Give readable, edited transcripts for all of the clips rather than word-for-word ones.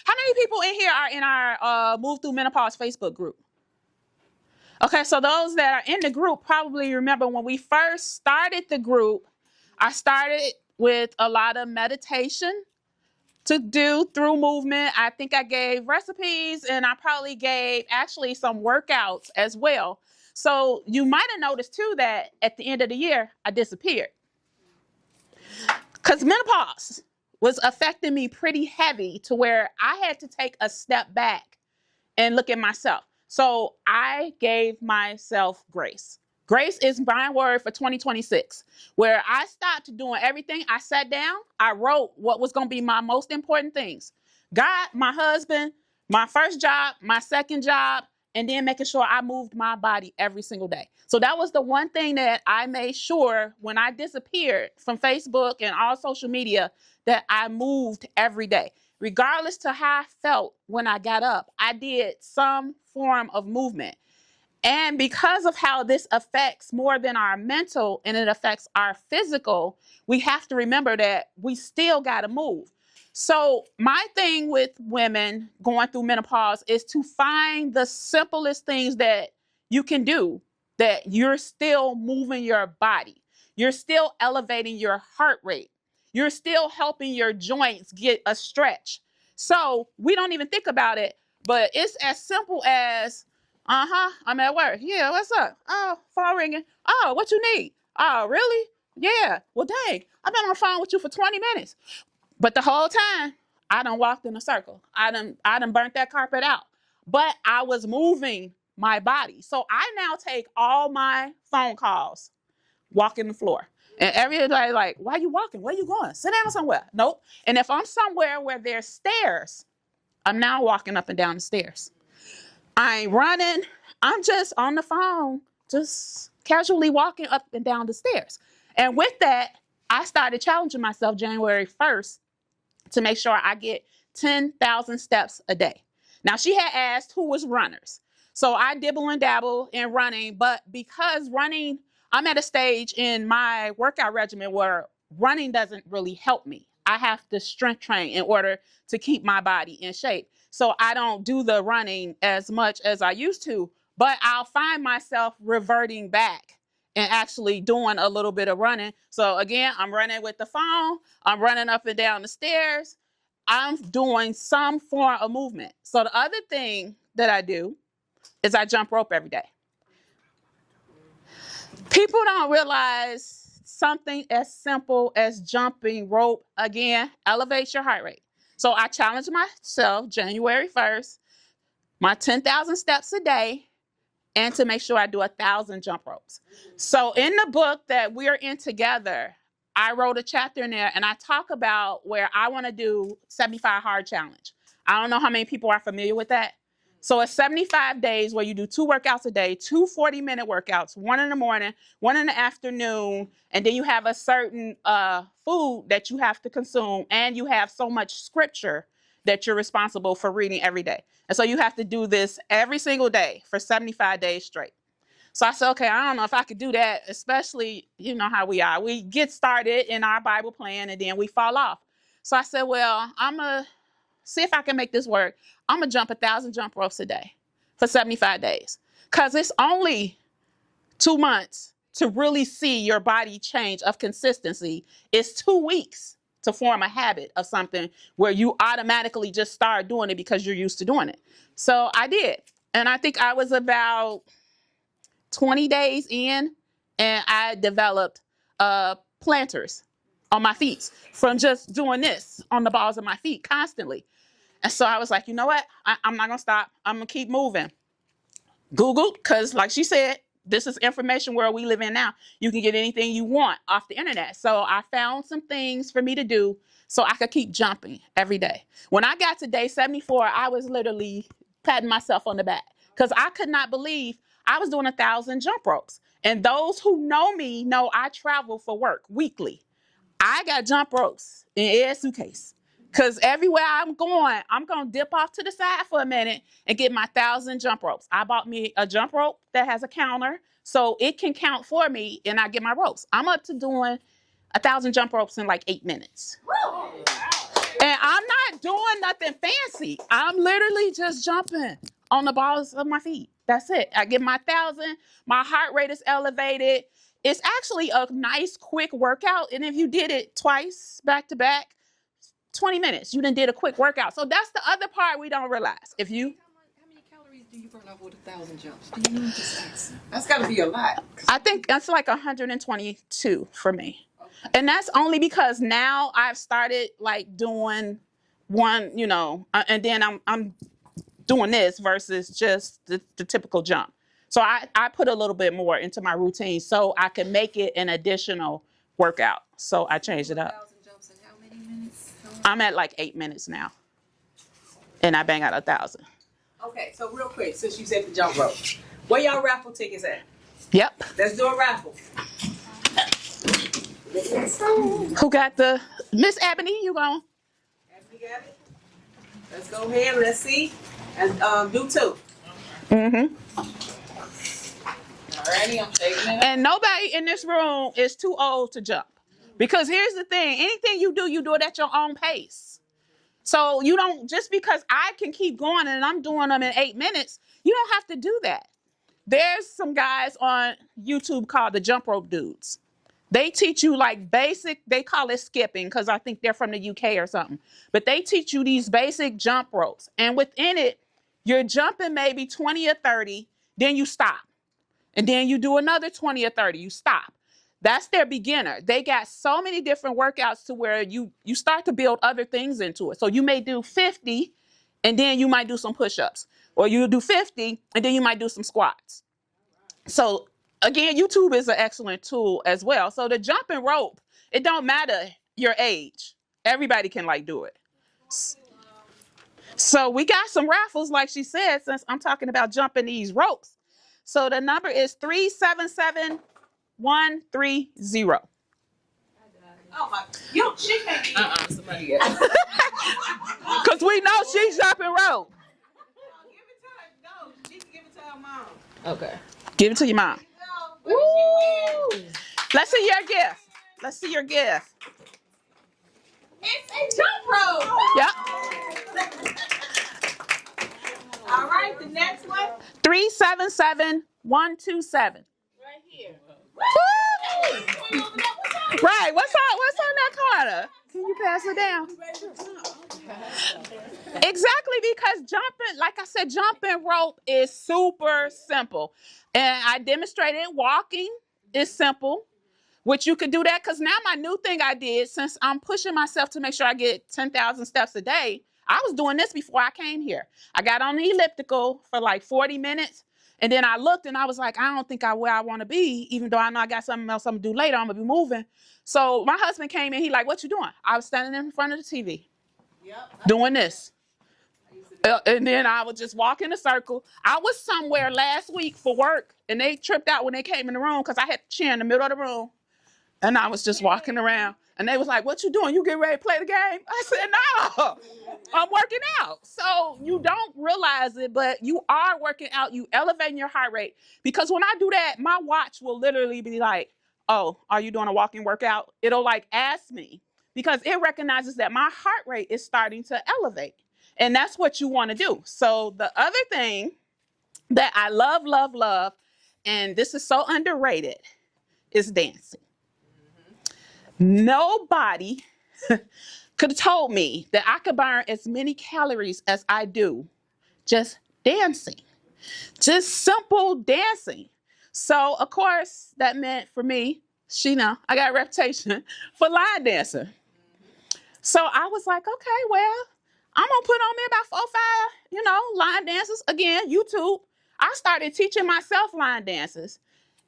How many people in here are in our Move Through Menopause Facebook group? Okay, so those that are in the group probably remember when we first started the group, I started with a lot of meditation to do through movement. I think I gave recipes, and I probably gave actually some workouts as well. So you might have noticed too that at the end of the year, I disappeared. Because menopause was affecting me pretty heavy to where I had to take a step back and look at myself. So I gave myself grace. Grace is my word for 2026, where I stopped doing everything. I sat down, I wrote what was going to be my most important things. God, my husband, my first job, my second job, and then making sure I moved my body every single day. So that was the one thing that I made sure when I disappeared from Facebook and all social media that I moved every day. Regardless to how I felt when I got up, I did some form of movement. And because of how this affects more than our mental and it affects our physical, we have to remember that we still got to move. So my thing with women going through menopause is to find the simplest things that you can do, that you're still moving your body. You're still elevating your heart rate. You're still helping your joints get a stretch. So we don't even think about it, but it's as simple as, I'm at work. Yeah, what's up? Oh, phone ringing. Oh, what you need? Oh, really? Yeah. Well, dang, I've been on the phone with you for 20 minutes. But the whole time, I done walked in a circle. I done burnt that carpet out. But I was moving my body. So I now take all my phone calls, walking the floor. And everybody like, why are you walking? Where are you going? Sit down somewhere. Nope. And if I'm somewhere where there's stairs, I'm now walking up and down the stairs. I ain't running. I'm just on the phone, just casually walking up and down the stairs. And with that, I started challenging myself January 1st to make sure I get 10,000 steps a day. Now, she had asked who was runners. So I dibble and dabble in running, but because running, I'm at a stage in my workout regimen where running doesn't really help me. I have to strength train in order to keep my body in shape. So I don't do the running as much as I used to, but I'll find myself reverting back and actually doing a little bit of running. So again, I'm running with the phone. I'm running up and down the stairs. I'm doing some form of movement. So the other thing that I do is I jump rope every day. People don't realize something as simple as jumping rope, again, elevates your heart rate. So I challenged myself January 1st, my 10,000 steps a day, and to make sure I do 1,000 jump ropes. So in the book that we're in together, I wrote a chapter in there and I talk about where I want to do 75 hard challenge. I don't know how many people are familiar with that. So it's 75 days where you do 2 workouts a day, 2 40-minute workouts, 1 in the morning, 1 in the afternoon, and then you have a certain food that you have to consume, and you have so much scripture that you're responsible for reading every day. And so you have to do this every single day for 75 days straight. So I said, okay, I don't know if I could do that, especially, you know how we are. We get started in our Bible plan and then we fall off. So I said, well, I'm going to see if I can make this work. I'm going to jump 1,000 jump ropes a day for 75 days. Because it's only 2 months to really see your body change of consistency. It's 2 weeks to form a habit of something where you automatically just start doing it because you're used to doing it. So I did. And I think I was about 20 days in, and I developed planters on my feet from just doing this on the balls of my feet constantly. And so I was like, you know what? I'm not going to stop. I'm going to keep moving. Googled, because like she said, this is information world we live in now. You can get anything you want off the internet. So I found some things for me to do so I could keep jumping every day. When I got to day 74, I was literally patting myself on the back because I could not believe I was doing 1,000 jump ropes. And those who know me know I travel for work weekly. I got jump ropes in every suitcase. Because everywhere I'm going to dip off to the side for a minute and get my 1,000 jump ropes. I bought me a jump rope that has a counter so it can count for me and I get my ropes. I'm up to doing 1,000 jump ropes in like 8 minutes. And I'm not doing nothing fancy. I'm literally just jumping on the balls of my feet. That's it. I get my 1,000. My heart rate is elevated. It's actually a nice, quick workout. And if you did it twice, back to back, 20 minutes, you done did a quick workout. So that's the other part we don't realize. If you... How many calories do you burn off with 1,000 jumps? Do you need to ask? That's got to be a lot. I think that's like 122 for me. And that's only because now I've started like doing one, and then I'm doing this versus just the typical jump. So I put a little bit more into my routine so I can make it an additional workout. So I changed it up. 1,000 jumps in how many minutes? I'm at like 8 minutes now. And I bang out 1,000. Okay, so real quick, since you said the jump rope, where y'all raffle tickets at? Yep. Let's do a raffle. Who got the... Miss Ebony, you going? Ebony got it? Let's go ahead, let's see. And do 2. Mm-hmm. Alrighty, I'm shaking it up. And nobody in this room is too old to jump. Because here's the thing. Anything you do it at your own pace. So you don't... Just because I can keep going and I'm doing them in 8 minutes, you don't have to do that. There's some guys on YouTube called the Jump Rope Dudes. They teach you like basic, they call it skipping because I think they're from the UK or something. But they teach you these basic jump ropes. And within it, you're jumping maybe 20 or 30, then you stop. And then you do another 20 or 30, you stop. That's their beginner. They got so many different workouts to where you start to build other things into it. So you may do 50 and then you might do some push-ups. Or you do 50 and then you might do some squats. So again, YouTube is an excellent tool as well. So the jumping rope, it don't matter your age. Everybody can like do it. So we got some raffles, like she said, since I'm talking about jumping these ropes. So the number is 377130. Oh my, she can't be. Somebody else. Because we know she's jumping rope. Give it to her. No, she can give it to her mom. Okay. Give it to your mom. Woo! Let's see your gift. Let's see your gift. It's a jump rope. Yep. All right, the next one. 377127. Right here. Woo! Right. What's on that corner? Can you pass it down? Exactly, because jumping, like I said, jumping rope is super simple. And I demonstrated walking is simple, which you could do that because now my new thing I did, since I'm pushing myself to make sure I get 10,000 steps a day, I was doing this before I came here. I got on the elliptical for like 40 minutes. And then I looked and I was like, I don't think I'm where I want to be, even though I know I got something else I'm going to do later. I'm going to be moving. So my husband came in. He like, what you doing? I was standing in front of the TV doing this. And then I would just walk in a circle. I was somewhere last week for work and they tripped out when they came in the room because I had the chair in the middle of the room. And I was just walking around. And they was like, what you doing? You getting ready to play the game? I said, no, I'm working out. So you don't realize it, but you are working out. You elevating your heart rate. Because when I do that, my watch will literally be like, oh, are you doing a walking workout? It'll like ask me because it recognizes that my heart rate is starting to elevate. And that's what you want to do. So the other thing that I love, love, love, and this is so underrated, is dancing. Nobody could have told me that I could burn as many calories as I do just dancing, just simple dancing. So, of course, that meant for me, I got a reputation for line dancing. So I was like, okay, well, I'm going to put on me about 4 or 5, line dances. Again, YouTube. I started teaching myself line dances.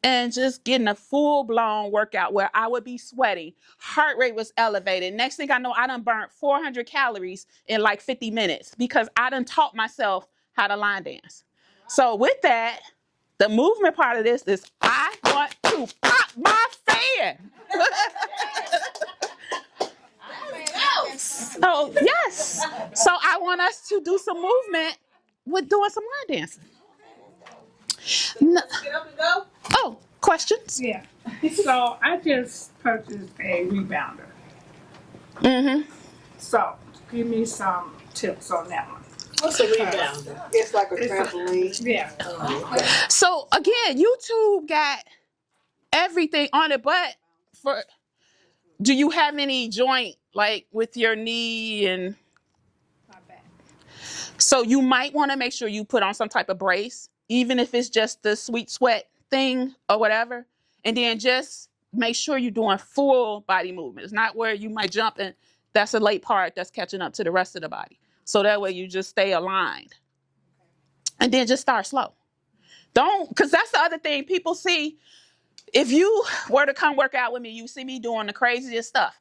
And just getting a full-blown workout where I would be sweating. Heart rate was elevated. Next thing I know, I done burnt 400 calories in like 50 minutes because I done taught myself how to line dance. So with that, the movement part of this is I want to pop my fan. So, yes. So I want us to do some movement with doing some line dancing. No. Get up and go. Oh, questions? Yeah. So I just purchased a rebounder. Mm-hmm. So give me some tips on that one. What's a rebounder? It's like a trampoline. Yeah. So again, YouTube got everything on it, but do you have any joint like with your knee and My back. so you might want to make sure you put on some type of brace, even if it's just the sweet sweat thing or whatever. And then just make sure you're doing full body movement. It's not where you might jump and that's a late part that's catching up to the rest of the body. So that way you just stay aligned. And then just start slow. Don't, because that's the other thing people see. If you were to come work out with me, you see me doing the craziest stuff.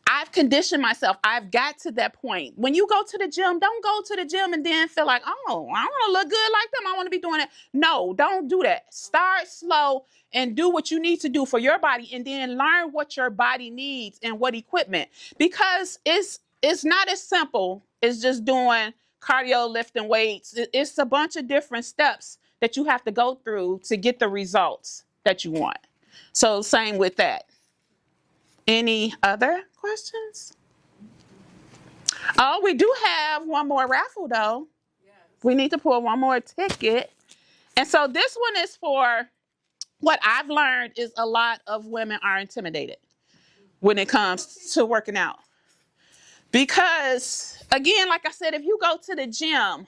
I've conditioned myself. I've got to that point. When you go to the gym, don't go to the gym and then feel like, oh, I want to look good like them. I want to be doing it. No, don't do that. Start slow and do what you need to do for your body and then learn what your body needs and what equipment. Because it's not as simple as just doing cardio, lifting weights. It's a bunch of different steps that you have to go through to get the results that you want. So same with that. Any other questions? Oh, we do have one more raffle though. Yes. We need to pull one more ticket. And so this one is for what I've learned is a lot of women are intimidated when it comes to working out. Because again, like I said, if you go to the gym,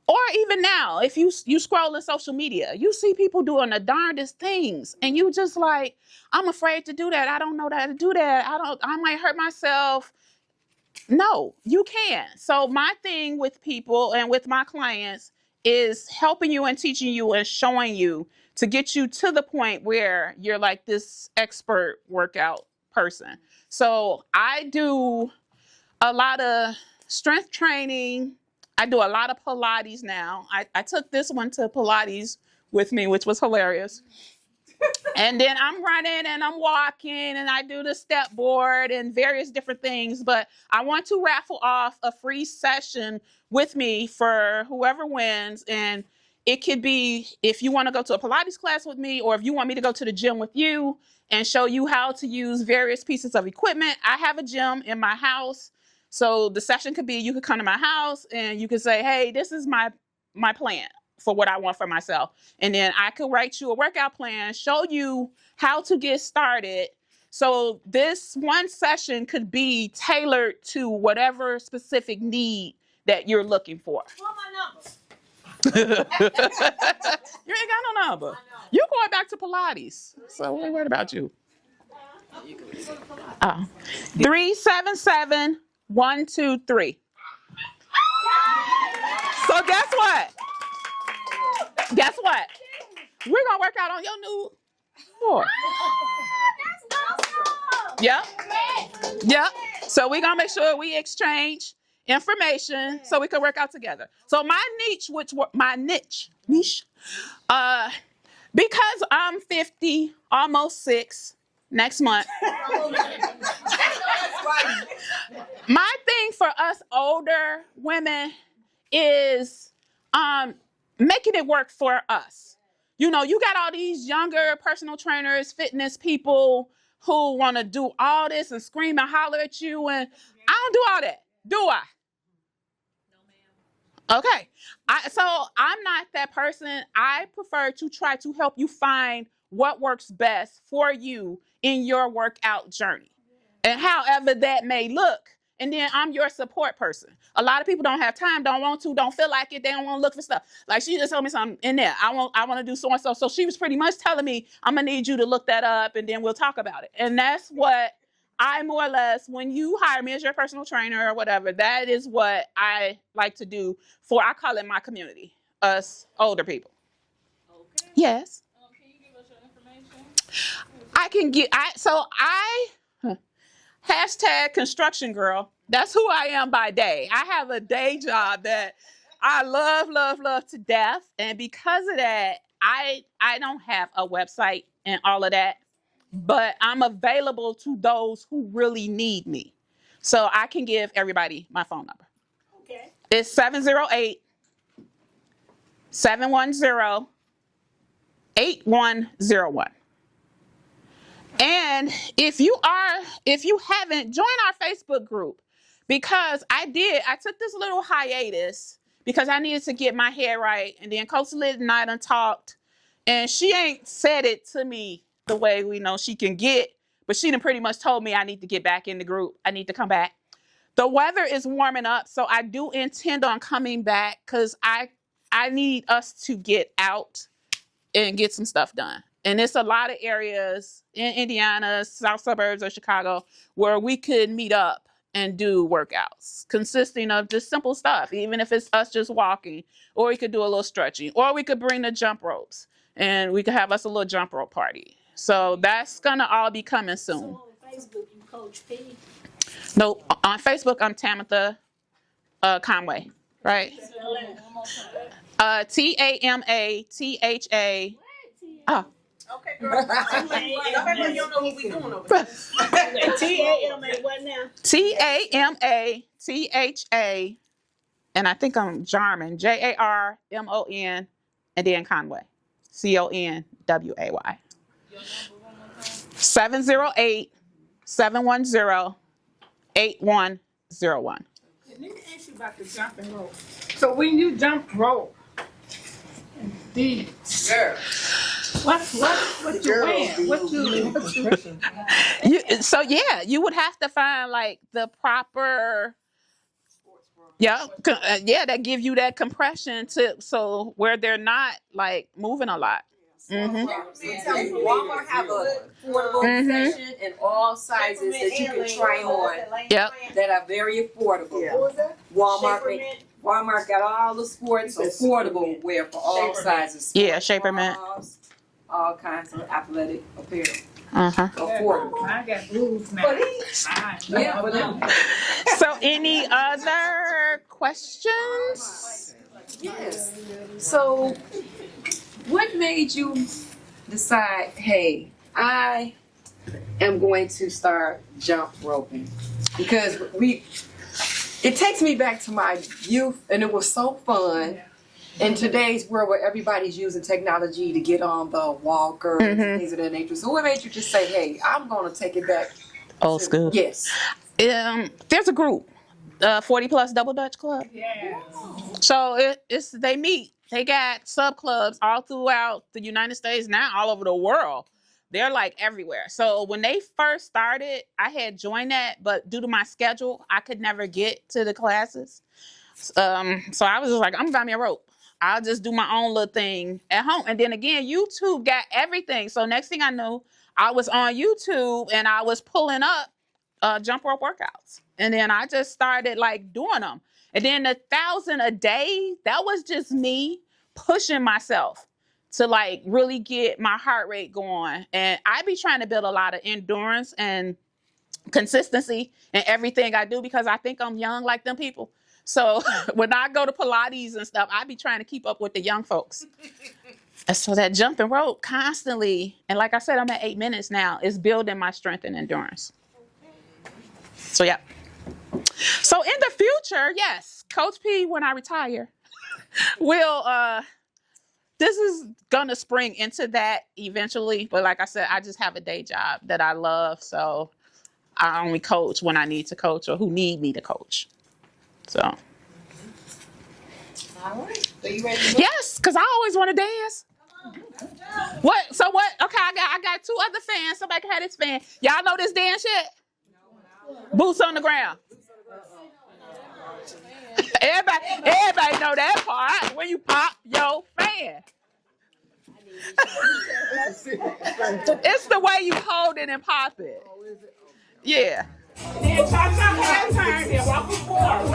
or even now, if you scroll in social media, you see people doing the darndest things, and you just like, I'm afraid to do that. I don't know how to do that. I might hurt myself. No, you can. So my thing with people and with my clients is helping you and teaching you and showing you to get you to the point where you're like this expert workout person. So I do a lot of strength training. I do a lot of Pilates now. I took this one to Pilates with me, which was hilarious. And then I'm running and I'm walking and I do the step board and various different things. But I want to raffle off a free session with me for whoever wins. And it could be if you want to go to a Pilates class with me, or if you want me to go to the gym with you and show you how to use various pieces of equipment. I have a gym in my house. So the session could be, you could come to my house and you could say, hey, this is my plan for what I want for myself. And then I could write you a workout plan, show you how to get started. So this one session could be tailored to whatever specific need that you're looking for. Want my number? You ain't got no number. You going back to Pilates. So we ain't worried about you. 377-123. So guess what? Guess what? We're gonna work out on your new floor. Yep. Yep. So we're gonna make sure we exchange information so we can work out together. So my niche, because I'm 50, almost 6 next month. My thing for us older women is making it work for us. You know, you got all these younger personal trainers, fitness people who want to do all this and scream and holler at you, and I don't do all that, do I? No, ma'am. Okay. So I'm not that person. I prefer to try to help you find what works best for you in your workout journey, and however that may look. And then I'm your support person. A lot of people don't have time, don't want to, don't feel like it. They don't want to look for stuff. Like she just told me something in there. I want to do so and so. So she was pretty much telling me, I'm gonna need you to look that up and then we'll talk about it. And that's what I more or less, when you hire me as your personal trainer or whatever, that is what I like to do for, I call it my community, us older people. Okay. Yes. Can you give us your information? Hashtag construction girl. That's who I am by day. I have a day job that I love, love, love to death. And because of that, I don't have a website and all of that, but I'm available to those who really need me. So I can give everybody my phone number. Okay. It's 708-710-8101. And if you haven't, join our Facebook group. because I took this little hiatus because I needed to get my head right. And then Coach Liz and I done talked, and she ain't said it to me the way we know she can get, but she done pretty much told me I need to get back in the group. I need to come back. The weather is warming up, so I do intend on coming back because I need us to get out and get some stuff done. And it's a lot of areas in Indiana, south suburbs of Chicago, where we could meet up and do workouts consisting of just simple stuff, even if it's us just walking, or we could do a little stretching, or we could bring the jump ropes and we could have us a little jump rope party. So that's gonna all be coming soon. So on Facebook, you Coach P. No, on Facebook, I'm Tamatha Conway, right? Tamatha. Oh, Okay, girl. Don't act like you don't know what we doing over there. TAMA what now? Tamatha, and I think I'm Jarmon, Jarmon, and then Conway, Conway. 708-710-8101. Let me ask you about the jumping rope. So when you jump rope, Girl. what you wearing? What you So yeah, you would have to find like the proper, that give you that compression so where they're not like moving a lot. Walmart have a affordable section in all sizes that you can try on. Yep. That are very affordable. What was that? Walmart got all the sports affordable wear for all sizes. Yeah, Shaper Mint. All kinds of athletic apparel. Affordable. I got boobs now. Yeah, but So any other questions? yes. So, what made you decide, hey, I am going to start jump roping? Because it takes me back to my youth, and it was so fun. In today's world where everybody's using technology to get on the walkers and things of that nature. So what made you just say, hey, I'm going to take it back? Old school. Yes. There's a group, 40 Plus Double Dutch Club. Yeah. So they meet. They got sub clubs all throughout the United States, now all over the world. They're like everywhere. So when they first started, I had joined that, but due to my schedule, I could never get to the classes. So I was just like, I'm gonna buy me a rope. I'll just do my own little thing at home. And then again, YouTube got everything. So next thing I knew, I was on YouTube and I was pulling up jump rope workouts. And then I just started like doing them. And then 1,000 a day, that was just me pushing myself to like really get my heart rate going. And I be trying to build a lot of endurance and consistency in everything I do because I think I'm young like them people. So when I go to Pilates and stuff, I be trying to keep up with the young folks. And so that jumping rope constantly, and like I said, I'm at 8 minutes now, is building my strength and endurance. So yeah. So in the future, yes, Coach P, when I retire, this is gonna spring into that eventually. But like I said, I just have a day job that I love. So I only coach when I need to coach or who need me to coach. So. All right. So you ready to go? Yes, because I always want to dance. What? So what? Okay, I got 2 other fans. Somebody can have this fan. Y'all know this dance yet? Boots on the ground. Everybody know that part. When you pop your fan. It's the way you hold it and pop it. Yeah. Then pop your hand turn, then walk forward.